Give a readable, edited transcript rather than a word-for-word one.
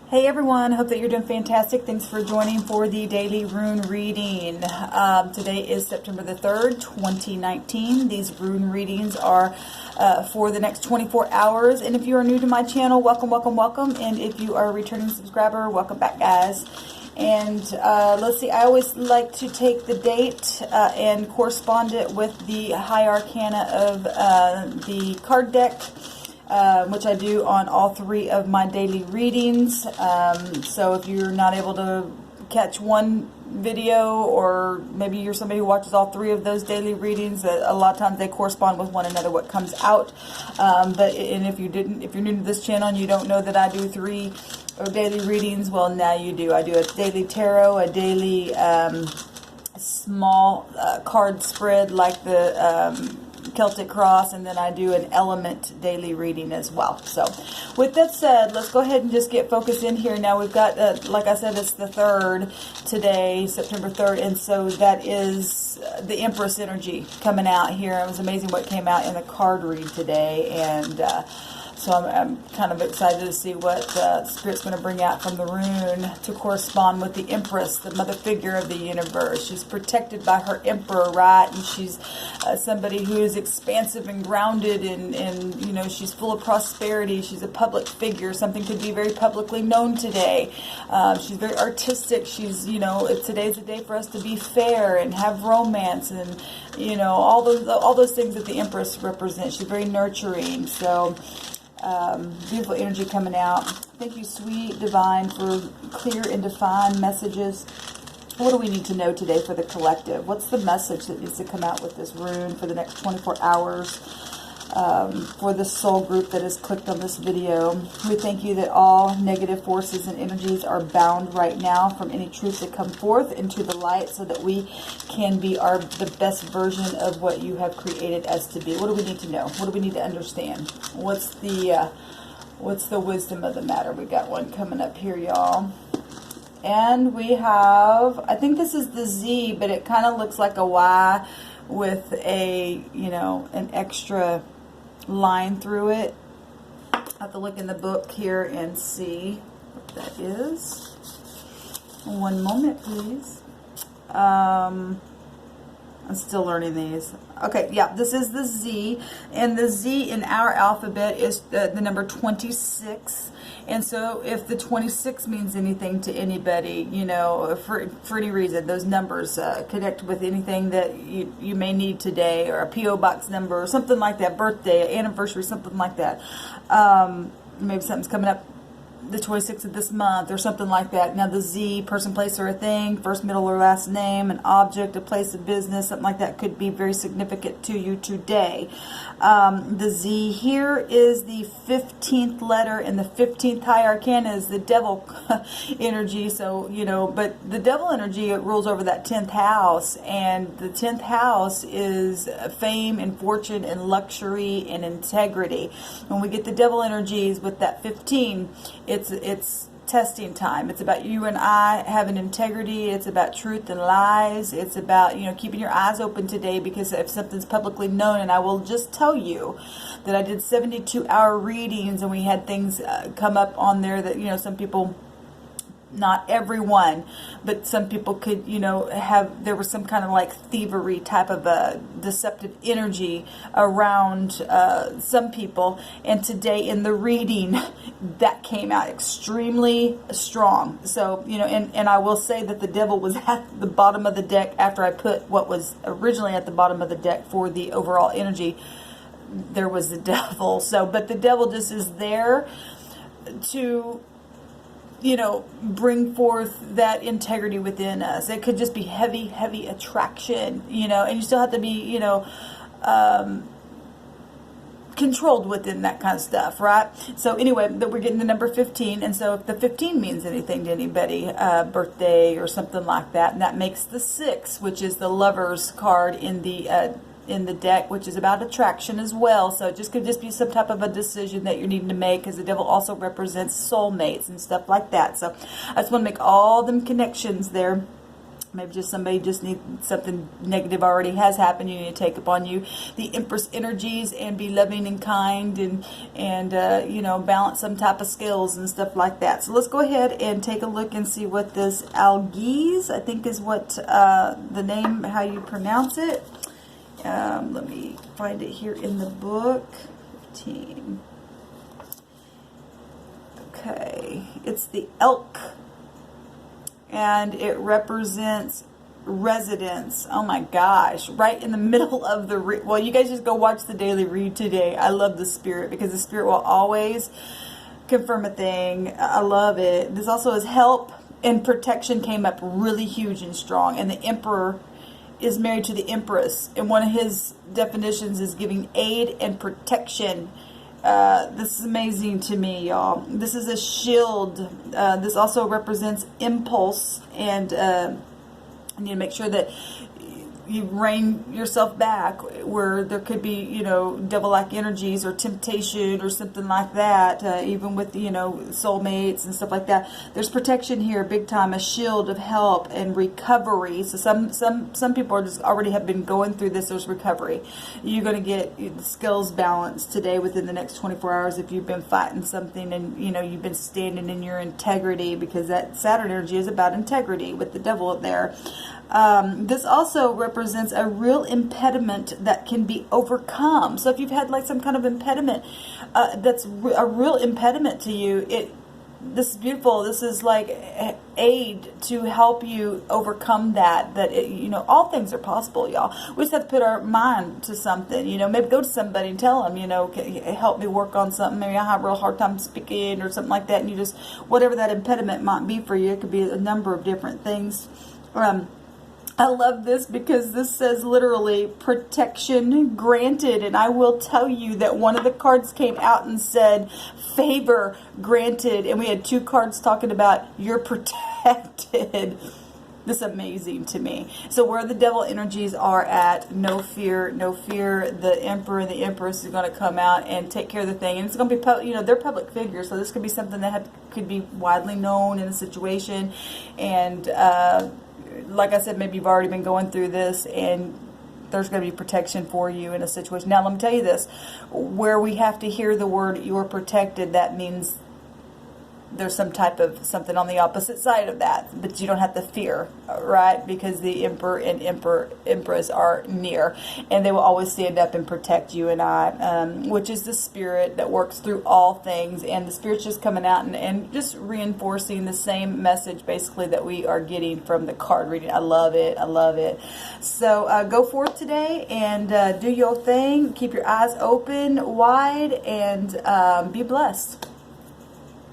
Hey everyone, hope that you're doing fantastic. Thanks for joining for the daily rune reading. Today is September the 3rd, 2019. These rune readings are for the next 24 hours. And if you are new to my channel, welcome, welcome, welcome. And if you are a returning subscriber, welcome back, guys. And let's see, I always like to take the date and correspond it with the high arcana of the card deck. Which I do on all three of my daily readings. So if you're not able to catch one video, or maybe you're somebody who watches all three of those daily readings, a lot of times they correspond with one another, what comes out. And if you're new to this channel and you don't know that I do three daily readings, well, now you do. I do a daily tarot, a daily small card spread like the Celtic Cross, and then I do an element daily reading as well. So with that said, let's go ahead and just get focused in here. Now we've got, like I said, it's the 3rd today, September 3rd, and so that is the Empress energy coming out here. It was amazing what came out in the card read today, and so I'm kind of excited to see what Spirit's going to bring out from the rune to correspond with the Empress, the mother figure of the universe. She's protected by her emperor, right? And she's somebody who is expansive and grounded, and you know, she's full of prosperity. She's a public figure. Something could be very publicly known today. She's very artistic. She's, you know, today's a day for us to be fair and have romance, and you know, all those things that the Empress represents. She's very nurturing. So beautiful energy coming out. Thank you, sweet divine, for clear and defined messages. What do we need to know today for the collective? What's the message that needs to come out with this rune for the next 24 hours for the soul group that has clicked on this video? We thank you that all negative forces and energies are bound right now from any truth that come forth into the light, so that we can be the best version of what you have created us to be. What do we need to know? What do we need to understand? What's the wisdom of the matter? We got one coming up here, y'all. And we have, I think this is the Z, but it kind of looks like a Y with a, you know, an extra line through it. I have to look in the book here and see what that is. One moment, please. I'm still learning these. Okay, yeah, this is the Z, and the Z in our alphabet is the number 26. And so if the 26 means anything to anybody, you know, for any reason, those numbers connect with anything that you may need today, or a P.O. box number or something like that, birthday, anniversary, something like that. Maybe something's coming up the 26th of this month or something like that. Now the Z, person, place, or a thing, first, middle, or last name, an object, a place of business, something like that could be very significant to you today. The Z here is the 15th letter, and the 15th high arcana is the devil energy. So, you know, but the devil energy, it rules over that 10th house, and the 10th house is fame and fortune and luxury and integrity. When we get the devil energies with that 15, it's testing time. It's about you and I having integrity. It's about truth and lies. It's about, you know, keeping your eyes open today, because if something's publicly known, and I will just tell you that I did 72-hour readings, and we had things come up on there that, you know, some people, not everyone, but some people could, you know, there was some kind of like thievery type of a deceptive energy around some people. And today in the reading, that came out extremely strong. So, you know, and I will say that the devil was at the bottom of the deck after I put what was originally at the bottom of the deck for the overall energy. There was the devil. So, but the devil just is there to, you know, bring forth that integrity within us. It could just be heavy, heavy attraction, you know, and you still have to be, you know, controlled within that kind of stuff, right? So anyway, that we're getting the number 15, and so if the 15 means anything to anybody, birthday or something like that, and that makes the 6, which is the Lover's card in the deck, which is about attraction as well. So it could just be some type of a decision that you're needing to make, because the devil also represents soulmates and stuff like that. So I just want to make all them connections there. Maybe just somebody just needs something negative already has happened. You need to take upon you the Empress energies and be loving and kind and you know, balance some type of skills and stuff like that. So let's go ahead and take a look and see what this algiz, I think is what the name, how you pronounce it. Let me find it here in the book. 15. Okay, it's the elk. And it represents residence. Oh my gosh, right in the middle of the well, you guys just go watch the daily read today. I love the spirit, because the spirit will always confirm a thing. I love it. This also is help and protection came up really huge and strong. And the emperor is married to the empress, and one of his definitions is giving aid and protection. This is amazing to me, y'all. This is a shield. This also represents impulse, and you need to make sure that you rein yourself back where there could be, you know, devil-like energies or temptation or something like that, even with, you know, soulmates and stuff like that. There's protection here, big time, a shield of help and recovery. So some people are just already have been going through this. There's recovery. You're going to get the skills balanced today within the next 24 hours if you've been fighting something and, you know, you've been standing in your integrity, because that Saturn energy is about integrity with the devil up there. This also represents a real impediment that can be overcome. So if you've had like some kind of impediment that's a real impediment to you, this is beautiful. This is like aid to help you overcome that. You know, all things are possible, y'all. We just have to put our mind to something. You know, maybe go to somebody and tell them, you know, help me work on something. Maybe I have a real hard time speaking or something like that. And you just, whatever that impediment might be for you, it could be a number of different things. I love this because this says literally protection granted, and I will tell you that one of the cards came out and said favor granted, and we had two cards talking about you're protected. This is amazing to me. So where the devil energies are at, no fear, no fear. The emperor and the empress is going to come out and take care of the thing, and it's going to be, you know, they're public figures, so this could be something that could be widely known in a situation, and like I said, maybe you've already been going through this, and there's going to be protection for you in a situation. Now, let me tell you this. Where we have to hear the word you're protected, that means there's some type of something on the opposite side of that, but you don't have to fear, right? Because the emperor and empress are near, and they will always stand up and protect you and I, which is the spirit that works through all things, and the spirit's just coming out and just reinforcing the same message basically that we are getting from the card reading. I love it. I love it. So go forth today and do your thing. Keep your eyes open wide and be blessed.